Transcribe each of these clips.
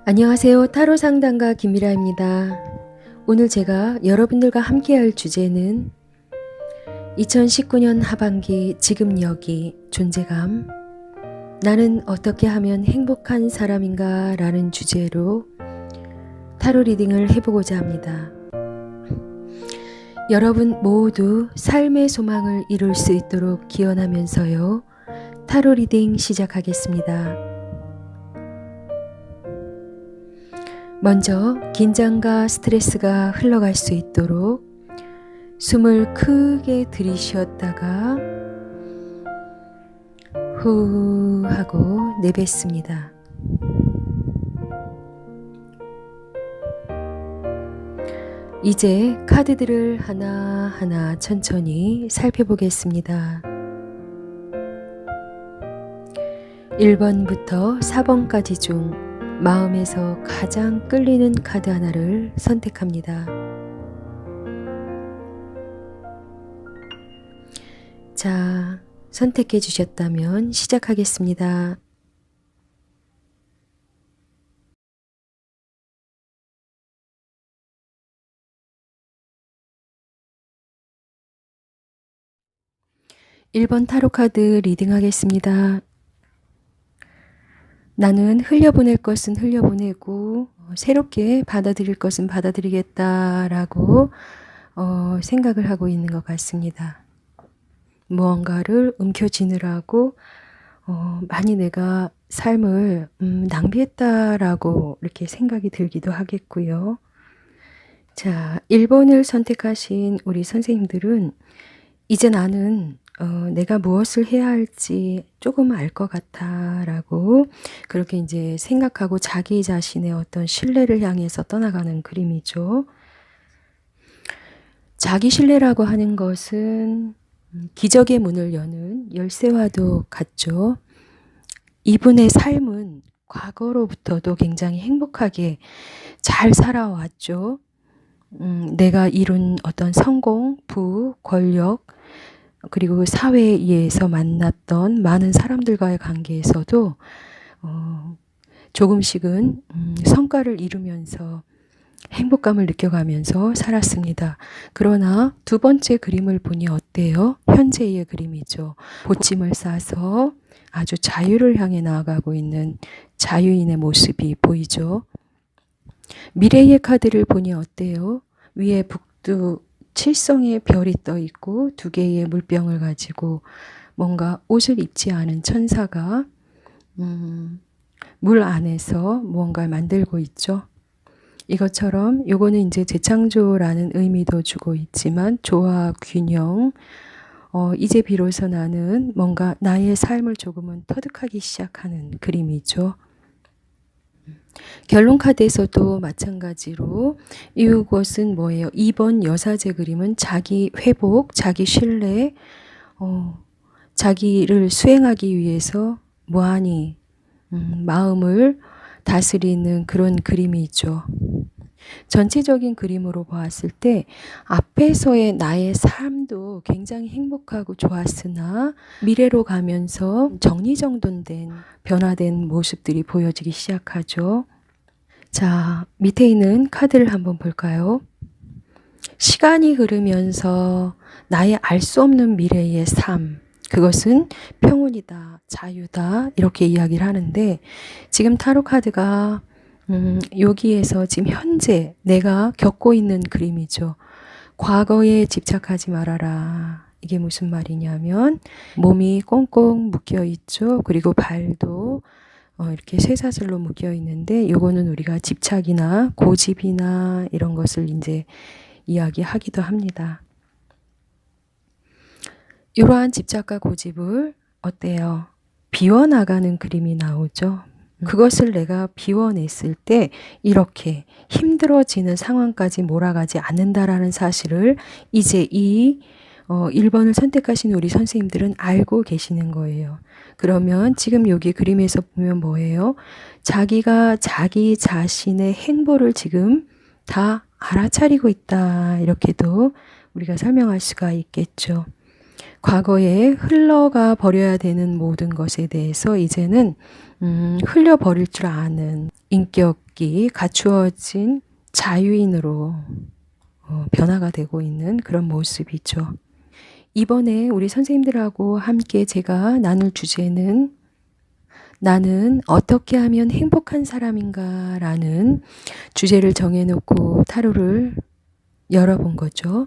안녕하세요. 타로 상담가 김미라입니다. 오늘 제가 여러분들과 함께할 주제는 2019년 하반기 지금 여기 존재감, 나는 어떻게 하면 행복한 사람인가 라는 주제로 타로 리딩을 해보고자 합니다. 여러분 모두 삶의 소망을 이룰 수 있도록 기원하면서요. 타로 리딩 시작하겠습니다. 먼저 긴장과 스트레스가 흘러갈 수 있도록 숨을 크게 들이쉬었다가 후 하고 내뱉습니다. 이제 카드들을 하나하나 천천히 살펴보겠습니다. 1번부터 4번까지 중 마음에서 가장 끌리는 카드 하나를 선택합니다. 자, 선택해 주셨다면 시작하겠습니다. (1번) 타로카드 리딩하겠습니다. 나는 흘려보낼 것은 흘려보내고 새롭게 받아들일 것은 받아들이겠다라고 생각을 하고 있는 것 같습니다. 무언가를 움켜쥐느라고 많이 내가 삶을 낭비했다라고 이렇게 생각이 들기도 하겠고요. 자, 1번을 선택하신 우리 선생님들은 이제 나는 내가 무엇을 해야 할지 조금 알 것 같아 라고 그렇게 이제 생각하고 자기 자신의 어떤 신뢰를 향해서 떠나가는 그림이죠. 자기 신뢰라고 하는 것은 기적의 문을 여는 열쇠와도 같죠. 이분의 삶은 과거로부터도 굉장히 행복하게 잘 살아왔죠. 내가 이룬 어떤 성공, 부, 권력, 그리고 사회에 의해서 만났던 많은 사람들과의 관계에서도 조금씩은 성과를 이루면서 행복감을 느껴가면서 살았습니다. 그러나 두 번째 그림을 보니 어때요? 현재의 그림이죠. 보침을 싸서 아주 자유를 향해 나아가고 있는 자유인의 모습이 보이죠. 미래의 카드를 보니 어때요? 위에 북두 칠성의 별이 떠 있고 두 개의 물병을 가지고 뭔가 옷을 입지 않은 천사가 물 안에서 무언가를 만들고 있죠. 이것처럼 요거는 이제 재창조라는 의미도 주고 있지만 조화, 균형, 이제 비로소 나는 뭔가 나의 삶을 조금은 터득하기 시작하는 그림이죠. 결론 카드에서도 마찬가지로 이것은 뭐예요? 2번 여사제 그림은 자기 회복, 자기 신뢰, 자기를 수행하기 위해서 무한히 마음을 다스리는 그런 그림이죠. 전체적인 그림으로 보았을 때 앞에서의 나의 삶도 굉장히 행복하고 좋았으나 미래로 가면서 정리정돈된 변화된 모습들이 보여지기 시작하죠. 자, 밑에 있는 카드를 한번 볼까요? 시간이 흐르면서 나의 알 수 없는 미래의 삶, 그것은 평온이다, 자유다 이렇게 이야기를 하는데 지금 타로 카드가 여기에서 지금 현재 내가 겪고 있는 그림이죠. 과거에 집착하지 말아라. 이게 무슨 말이냐면 몸이 꽁꽁 묶여 있죠. 그리고 발도 이렇게 쇠사슬로 묶여 있는데 요거는 우리가 집착이나 고집이나 이런 것을 이제 이야기하기도 합니다. 이러한 집착과 고집을 어때요? 비워나가는 그림이 나오죠. 그것을 내가 비워냈을 때 이렇게 힘들어지는 상황까지 몰아가지 않는다라는 사실을 이제 이 1번을 선택하신 우리 선생님들은 알고 계시는 거예요. 그러면 지금 여기 그림에서 보면 뭐예요? 자기가 자기 자신의 행보를 지금 다 알아차리고 있다. 이렇게도 우리가 설명할 수가 있겠죠. 과거에 흘러가 버려야 되는 모든 것에 대해서 이제는 흘려버릴 줄 아는 인격이 갖추어진 자유인으로 변화가 되고 있는 그런 모습이죠. 이번에 우리 선생님들하고 함께 제가 나눌 주제는 나는 어떻게 하면 행복한 사람인가 라는 주제를 정해놓고 타로를 열어본 거죠.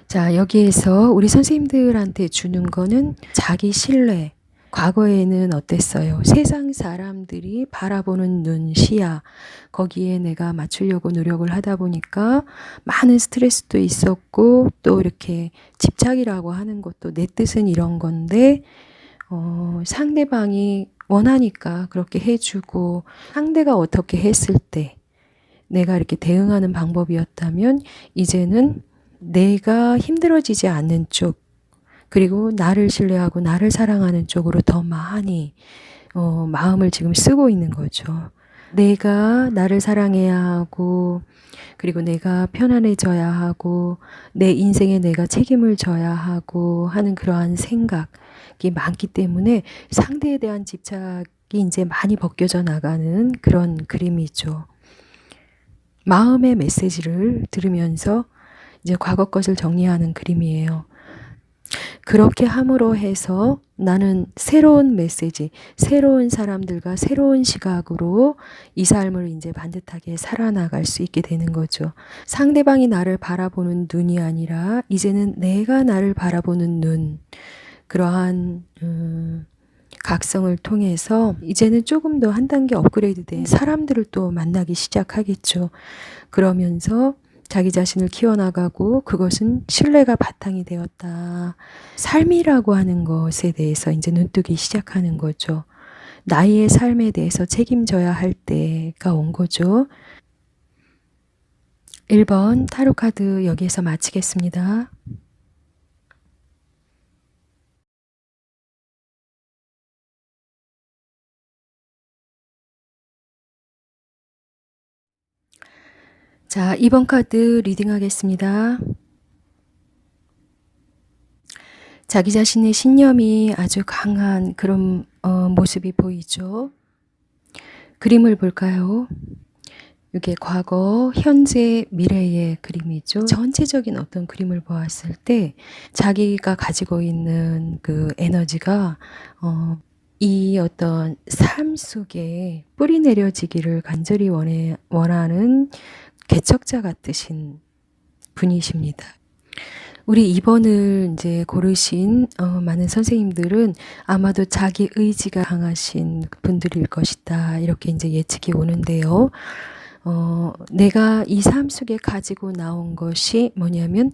자, 여기에서 우리 선생님들한테 주는 거는 자기 신뢰. 과거에는 어땠어요? 세상 사람들이 바라보는 눈, 시야, 거기에 내가 맞추려고 노력을 하다 보니까 많은 스트레스도 있었고, 또 이렇게 집착이라고 하는 것도 내 뜻은 이런 건데, 상대방이 원하니까 그렇게 해주고, 상대가 어떻게 했을 때 내가 이렇게 대응하는 방법이었다면, 이제는 내가 힘들어지지 않는 쪽, 그리고 나를 신뢰하고 나를 사랑하는 쪽으로 더 많이 마음을 지금 쓰고 있는 거죠. 내가 나를 사랑해야 하고, 그리고 내가 편안해져야 하고, 내 인생에 내가 책임을 져야 하고 하는 그러한 생각이 많기 때문에 상대에 대한 집착이 이제 많이 벗겨져 나가는 그런 그림이죠. 마음의 메시지를 들으면서 이제 과거 것을 정리하는 그림이에요. 그렇게 함으로 해서 나는 새로운 메시지, 새로운 사람들과 새로운 시각으로 이 삶을 이제 반듯하게 살아나갈 수 있게 되는 거죠. 상대방이 나를 바라보는 눈이 아니라 이제는 내가 나를 바라보는 눈, 그러한 각성을 통해서 이제는 조금 더 한 단계 업그레이드된 사람들을 또 만나기 시작하겠죠. 그러면서 자기 자신을 키워나가고 그것은 신뢰가 바탕이 되었다. 삶이라고 하는 것에 대해서 이제 눈뜨기 시작하는 거죠. 나의 삶에 대해서 책임져야 할 때가 온 거죠. 1번 타로 카드 여기에서 마치겠습니다. 자, 2번 카드 리딩하겠습니다. 자기 자신의 신념이 아주 강한 그런 모습이 보이죠. 그림을 볼까요? 이게 과거, 현재, 미래의 그림이죠. 전체적인 어떤 그림을 보았을 때 자기가 가지고 있는 그 에너지가 이 어떤 삶 속에 뿌리 내려지기를 간절히 원하는 개척자 같으신 분이십니다. 우리 2번을 이제 고르신 많은 선생님들은 아마도 자기 의지가 강하신 분들일 것이다. 이렇게 이제 예측이 오는데요. 내가 이 삶 속에 가지고 나온 것이 뭐냐면,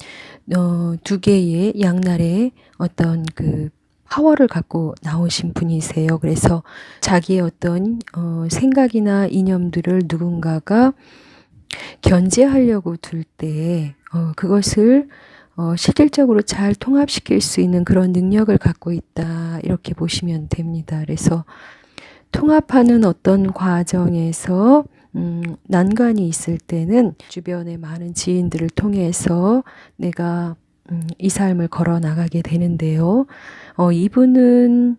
두 개의 양날의 어떤 그 파워를 갖고 나오신 분이세요. 그래서 자기의 어떤 생각이나 이념들을 누군가가 견제하려고 둘 때 그것을 실질적으로 잘 통합시킬 수 있는 그런 능력을 갖고 있다. 이렇게 보시면 됩니다. 그래서 통합하는 어떤 과정에서 난관이 있을 때는 주변의 많은 지인들을 통해서 내가 이 삶을 걸어 나가게 되는데요. 이분은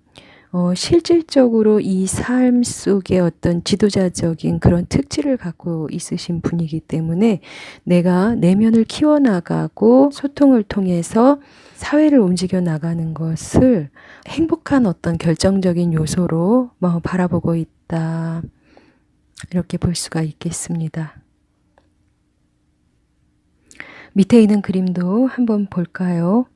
실질적으로 이 삶 속에 어떤 지도자적인 그런 특질을 갖고 있으신 분이기 때문에 내가 내면을 키워나가고 소통을 통해서 사회를 움직여 나가는 것을 행복한 어떤 결정적인 요소로 바라보고 있다. 이렇게 볼 수가 있겠습니다. 밑에 있는 그림도 한번 볼까요?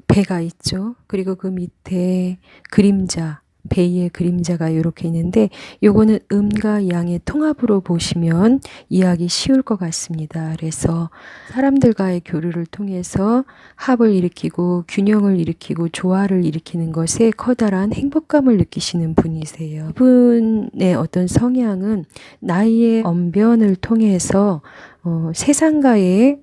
배가 있죠. 그리고 그 밑에 그림자, 배의 그림자가 이렇게 있는데 요거는 음과 양의 통합으로 보시면 이해하기 쉬울 것 같습니다. 그래서 사람들과의 교류를 통해서 합을 일으키고 균형을 일으키고 조화를 일으키는 것에 커다란 행복감을 느끼시는 분이세요. 이분의 어떤 성향은 나의 언변을 통해서 세상과의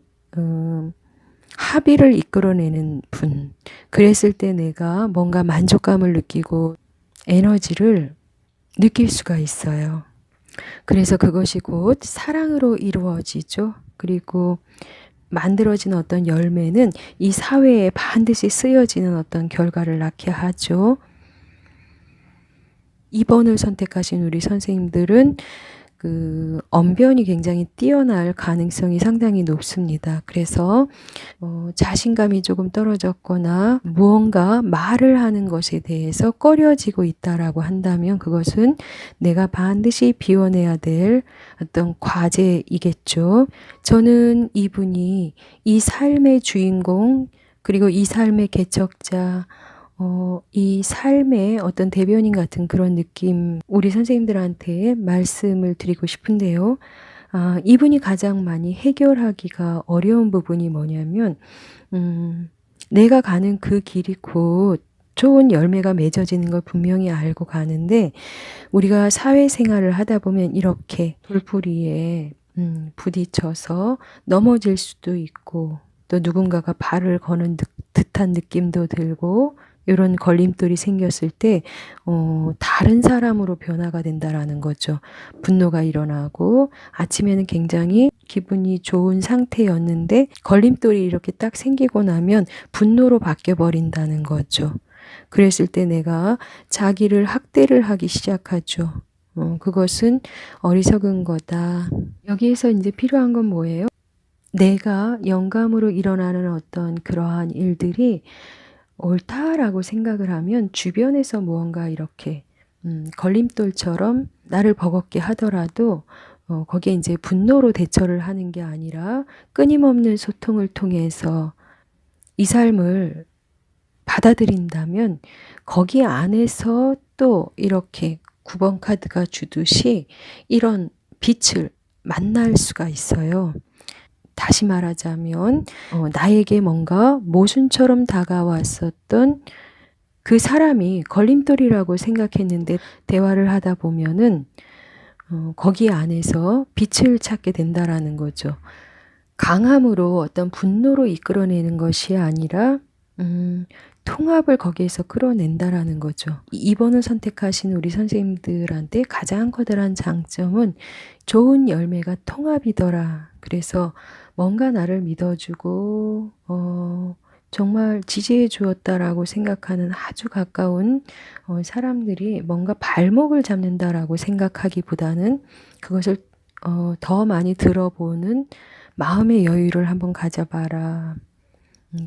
합의를 이끌어내는 분. 그랬을 때 내가 뭔가 만족감을 느끼고 에너지를 느낄 수가 있어요. 그래서 그것이 곧 사랑으로 이루어지죠. 그리고 만들어진 어떤 열매는 이 사회에 반드시 쓰여지는 어떤 결과를 낳게 하죠. 2번을 선택하신 우리 선생님들은 그 언변이 굉장히 뛰어날 가능성이 상당히 높습니다. 그래서 자신감이 조금 떨어졌거나 무언가 말을 하는 것에 대해서 꺼려지고 있다라고 한다면 그것은 내가 반드시 비워내야 될 어떤 과제이겠죠. 저는 이분이 이 삶의 주인공 그리고 이 삶의 개척자 이 삶의 어떤 대변인 같은 그런 느낌 우리 선생님들한테 말씀을 드리고 싶은데요. 이분이 가장 많이 해결하기가 어려운 부분이 뭐냐면 내가 가는 그 길이 곧 좋은 열매가 맺어지는 걸 분명히 알고 가는데 우리가 사회생활을 하다 보면 이렇게 돌부리에 부딪혀서 넘어질 수도 있고 또 누군가가 발을 거는 듯한 느낌도 들고 이런 걸림돌이 생겼을 때 다른 사람으로 변화가 된다라는 거죠. 분노가 일어나고 아침에는 굉장히 기분이 좋은 상태였는데 걸림돌이 이렇게 딱 생기고 나면 분노로 바뀌어 버린다는 거죠. 그랬을 때 내가 자기를 학대를 하기 시작하죠. 그것은 어리석은 거다. 여기에서 이제 필요한 건 뭐예요? 내가 영감으로 일어나는 어떤 그러한 일들이 옳다라고 생각을 하면 주변에서 무언가 이렇게 걸림돌처럼 나를 버겁게 하더라도 거기에 이제 분노로 대처를 하는 게 아니라 끊임없는 소통을 통해서 이 삶을 받아들인다면 거기 안에서 또 이렇게 9번 카드가 주듯이 이런 빛을 만날 수가 있어요. 다시 말하자면 나에게 뭔가 모순처럼 다가왔었던 그 사람이 걸림돌이라고 생각했는데 대화를 하다 보면은 거기 안에서 빛을 찾게 된다라는 거죠. 강함으로 어떤 분노로 이끌어내는 것이 아니라 통합을 거기에서 끌어낸다라는 거죠. 2번을 선택하신 우리 선생님들한테 가장 커다란 장점은 좋은 열매가 통합이더라. 그래서 뭔가 나를 믿어주고 정말 지지해 주었다라고 생각하는 아주 가까운 사람들이 뭔가 발목을 잡는다라고 생각하기보다는 그것을 더 많이 들어보는 마음의 여유를 한번 가져봐라.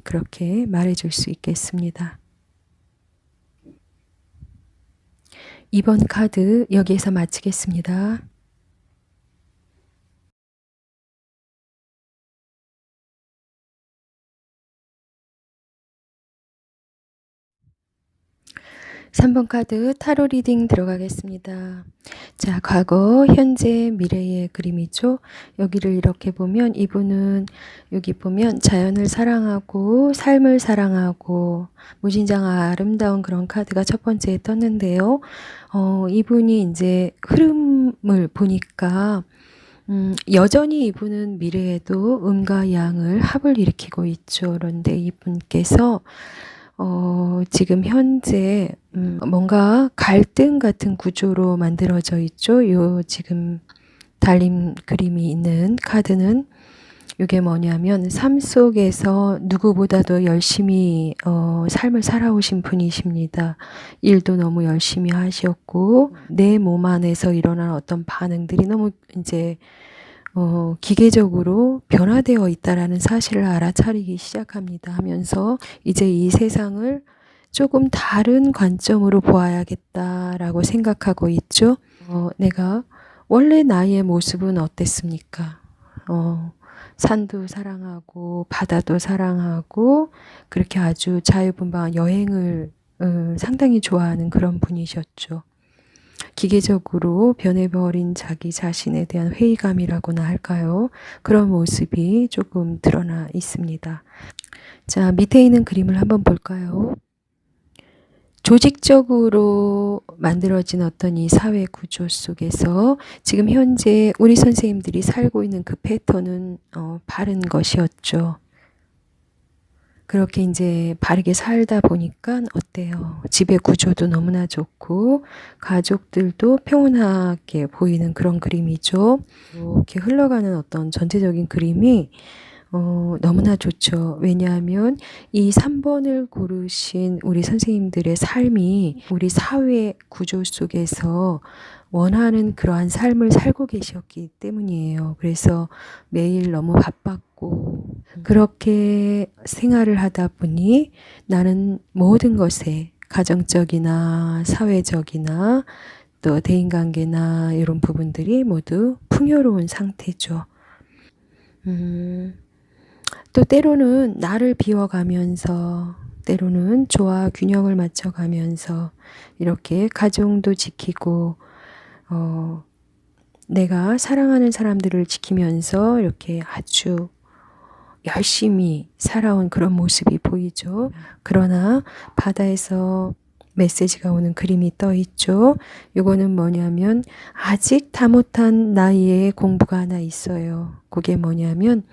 그렇게 말해줄 수 있겠습니다. 2번 카드 여기에서 마치겠습니다. 3번 카드 타로 리딩 들어가겠습니다. 자, 과거, 현재, 미래의 그림이죠. 여기를 이렇게 보면 이분은 여기 보면 자연을 사랑하고 삶을 사랑하고 무진장 아름다운 그런 카드가 첫 번째에 떴는데요. 이분이 이제 흐름을 보니까 여전히 이분은 미래에도 음과 양을 합을 일으키고 있죠. 그런데 이분께서 지금 현재 뭔가 갈등 같은 구조로 만들어져 있죠. 요 지금 달림 그림이 있는 카드는 이게 뭐냐면 삶 속에서 누구보다도 열심히 삶을 살아오신 분이십니다. 일도 너무 열심히 하셨고 내 몸 안에서 일어난 어떤 반응들이 너무 이제 기계적으로 변화되어 있다라는 사실을 알아차리기 시작합니다 하면서 이제 이 세상을 조금 다른 관점으로 보아야겠다라고 생각하고 있죠. 내가 원래 나의 모습은 어땠습니까? 산도 사랑하고 바다도 사랑하고 그렇게 아주 자유분방한 여행을 상당히 좋아하는 그런 분이셨죠. 기계적으로 변해버린 자기 자신에 대한 회의감이라고나 할까요? 그런 모습이 조금 드러나 있습니다. 자, 밑에 있는 그림을 한번 볼까요? 조직적으로 만들어진 어떤 이 사회 구조 속에서 지금 현재 우리 선생님들이 살고 있는 그 패턴은 바른 것이었죠. 그렇게 이제 바르게 살다 보니까 어때요? 집의 구조도 너무나 좋고 가족들도 평온하게 보이는 그런 그림이죠. 이렇게 흘러가는 어떤 전체적인 그림이 너무나 좋죠. 왜냐하면 이 3번을 고르신 우리 선생님들의 삶이 우리 사회 구조 속에서 원하는 그러한 삶을 살고 계셨기 때문이에요. 그래서 매일 너무 바빴고 그렇게 생활을 하다 보니 나는 모든 것에 가정적이나 사회적이나 또 대인관계나 이런 부분들이 모두 풍요로운 상태죠. 또 때로는 나를 비워가면서 때로는 조화 균형을 맞춰가면서 이렇게 가정도 지키고 내가 사랑하는 사람들을 지키면서 이렇게 아주 열심히 살아온 그런 모습이 보이죠. 그러나 바다에서 메시지가 오는 그림이 떠 있죠. 이거는 뭐냐면 아직 다 못한 나이에 공부가 하나 있어요. 그게 뭐냐면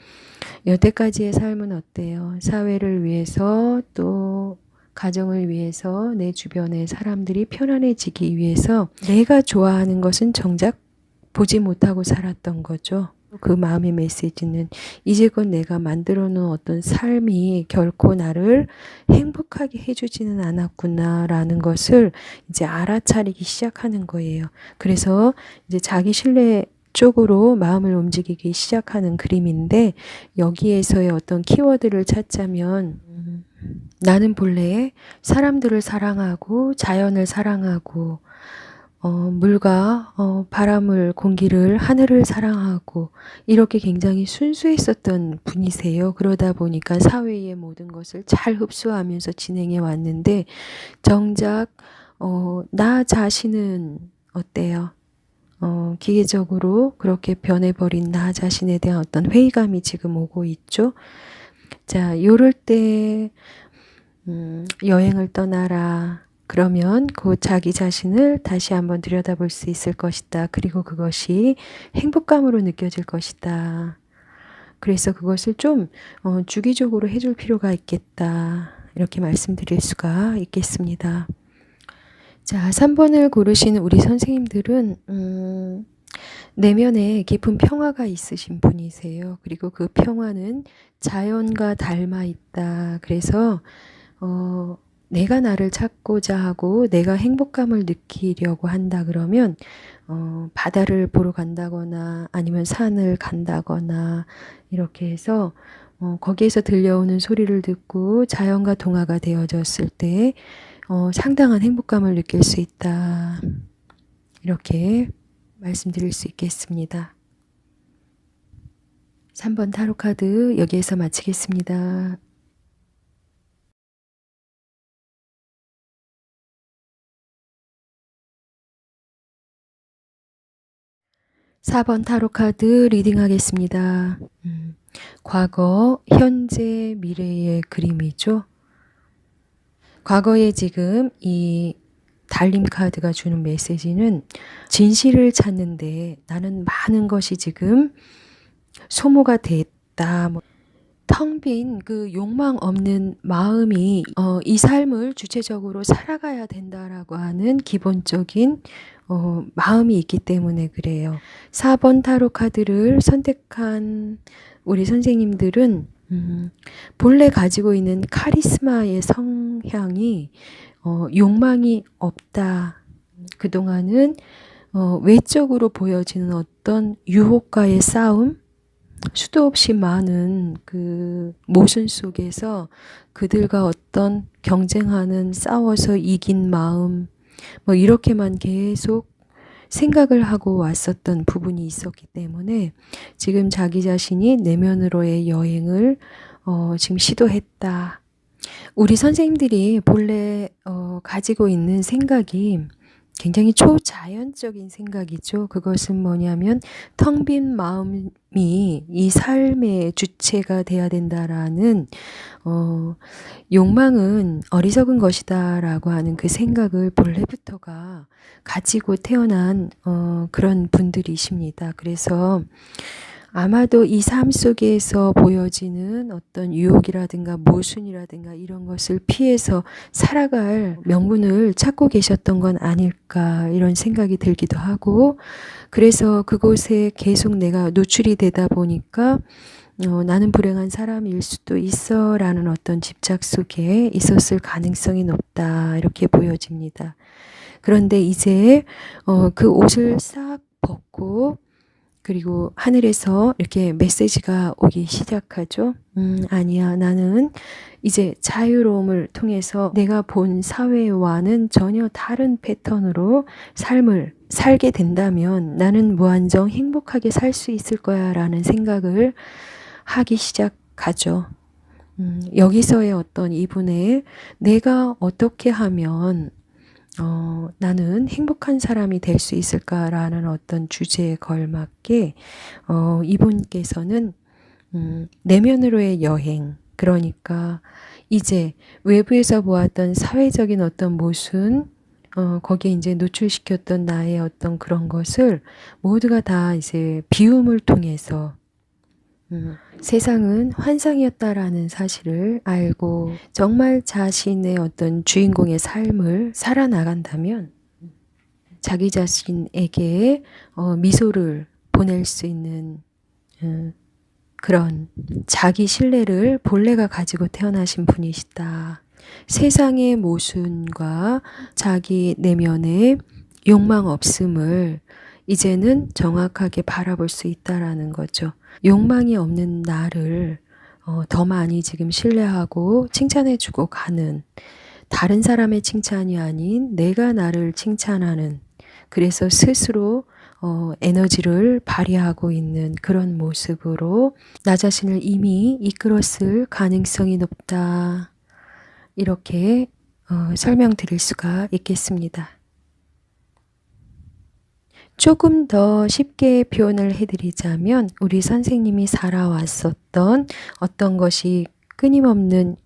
여태까지의 삶은 어때요? 사회를 위해서 또 가정을 위해서 내 주변의 사람들이 편안해지기 위해서 내가 좋아하는 것은 정작 보지 못하고 살았던 거죠. 그 마음의 메시지는 이제껏 내가 만들어 놓은 어떤 삶이 결코 나를 행복하게 해주지는 않았구나 라는 것을 이제 알아차리기 시작하는 거예요. 그래서 이제 자기 신뢰 쪽으로 마음을 움직이기 시작하는 그림인데 여기에서의 어떤 키워드를 찾자면 나는 본래 사람들을 사랑하고 자연을 사랑하고 물과 바람을, 공기를, 하늘을 사랑하고 이렇게 굉장히 순수했었던 분이세요. 그러다 보니까 사회의 모든 것을 잘 흡수하면서 진행해 왔는데 정작 나 자신은 어때요? 기계적으로 그렇게 변해버린 나 자신에 대한 어떤 회의감이 지금 오고 있죠. 자, 요럴 때 여행을 떠나라. 그러면 그 자기 자신을 다시 한번 들여다볼 수 있을 것이다. 그리고 그것이 행복감으로 느껴질 것이다. 그래서 그것을 좀 주기적으로 해줄 필요가 있겠다. 이렇게 말씀드릴 수가 있겠습니다. 자, 3번을 고르신 우리 선생님들은 내면에 깊은 평화가 있으신 분이세요. 그리고 그 평화는 자연과 닮아 있다. 그래서 내가 나를 찾고자 하고 내가 행복감을 느끼려고 한다 그러면 바다를 보러 간다거나 아니면 산을 간다거나 이렇게 해서 거기에서 들려오는 소리를 듣고 자연과 동화가 되어졌을 때 상당한 행복감을 느낄 수 있다. 이렇게 말씀드릴 수 있겠습니다. 3번 타로 카드 여기에서 마치겠습니다. 4번 타로 카드 리딩 하겠습니다. 과거, 현재, 미래의 그림이죠. 과거에 지금 이 달림 카드가 주는 메시지는 진실을 찾는데 나는 많은 것이 지금 소모가 됐다. 텅 빈 그 욕망 없는 마음이 이 삶을 주체적으로 살아가야 된다라고 하는 기본적인 마음이 있기 때문에 그래요. 4번 타로 카드를 선택한 우리 선생님들은 본래 가지고 있는 카리스마의 성향이 욕망이 없다. 그동안은 외적으로 보여지는 어떤 유혹과의 싸움, 수도 없이 많은 그 모순 속에서 그들과 어떤 경쟁하는 싸워서 이긴 마음 뭐 이렇게만 계속 생각을 하고 왔었던 부분이 있었기 때문에 지금 자기 자신이 내면으로의 여행을 지금 시도했다. 우리 선생님들이 본래 가지고 있는 생각이 굉장히 초자연적인 생각이죠. 그것은 뭐냐면 텅 빈 마음이 이 삶의 주체가 돼야 된다라는 욕망은 어리석은 것이다 라고 하는 그 생각을 본래부터가 가지고 태어난 그런 분들이십니다. 그래서 아마도 이 삶 속에서 보여지는 어떤 유혹이라든가 모순이라든가 이런 것을 피해서 살아갈 명분을 찾고 계셨던 건 아닐까 이런 생각이 들기도 하고 그래서 그곳에 계속 내가 노출이 되다 보니까 나는 불행한 사람일 수도 있어 라는 어떤 집착 속에 있었을 가능성이 높다 이렇게 보여집니다. 그런데 이제 그 옷을 싹 벗고 그리고 하늘에서 이렇게 메시지가 오기 시작하죠. 아니야. 나는 이제 자유로움을 통해서 내가 본 사회와는 전혀 다른 패턴으로 삶을 살게 된다면 나는 무한정 행복하게 살 수 있을 거야 라는 생각을 하기 시작하죠. 여기서의 어떤 이분의 내가 어떻게 하면 나는 행복한 사람이 될 수 있을까라는 어떤 주제에 걸맞게 이분께서는 내면으로의 여행, 그러니까 이제 외부에서 보았던 사회적인 어떤 모순, 거기에 이제 노출시켰던 나의 어떤 그런 것을 모두가 다 이제 비움을 통해서 세상은 환상이었다라는 사실을 알고 정말 자신의 어떤 주인공의 삶을 살아나간다면 자기 자신에게 미소를 보낼 수 있는 그런 자기 신뢰를 본래가 가지고 태어나신 분이시다. 세상의 모순과 자기 내면의 욕망 없음을 이제는 정확하게 바라볼 수 있다라는 거죠. 욕망이 없는 나를 더 많이 지금 신뢰하고 칭찬해주고 가는, 다른 사람의 칭찬이 아닌 내가 나를 칭찬하는, 그래서 스스로 에너지를 발휘하고 있는 그런 모습으로 나 자신을 이미 이끌었을 가능성이 높다. 이렇게 설명드릴 수가 있겠습니다. 조금 더 쉽게 표현을 해드리자면 우리 선생님이 살아왔었던 어떤 것이 끊임없는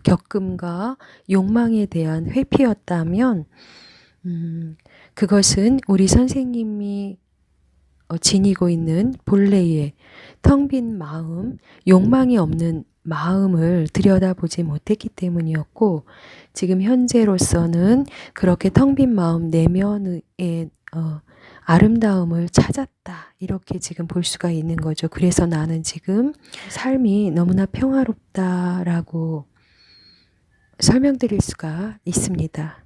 겪음과 욕망에 대한 회피였다면 그것은 우리 선생님이 지니고 있는 본래의 텅 빈 마음, 욕망이 없는 마음을 들여다보지 못했기 때문이었고, 지금 현재로서는 그렇게 텅 빈 마음 내면의 아름다움을 찾았다. 이렇게 지금 볼 수가 있는 거죠. 그래서 나는 지금 삶이 너무나 평화롭다라고 설명드릴 수가 있습니다.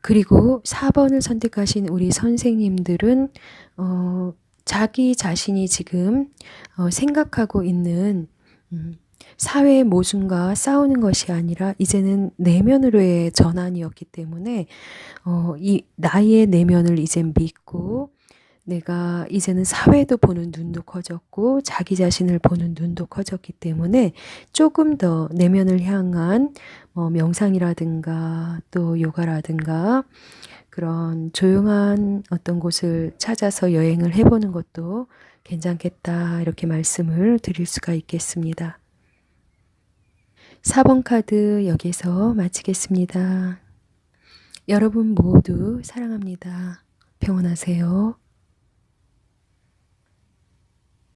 그리고 4번을 선택하신 우리 선생님들은 자기 자신이 지금 생각하고 있는 사회의 모순과 싸우는 것이 아니라 이제는 내면으로의 전환이었기 때문에 이 나의 내면을 이제 믿고 내가 이제는 사회도 보는 눈도 커졌고 자기 자신을 보는 눈도 커졌기 때문에 조금 더 내면을 향한 명상이라든가 또 요가라든가 그런 조용한 어떤 곳을 찾아서 여행을 해보는 것도 괜찮겠다 이렇게 말씀을 드릴 수가 있겠습니다. 4번 카드 여기서 마치겠습니다. 여러분 모두 사랑합니다. 평온하세요.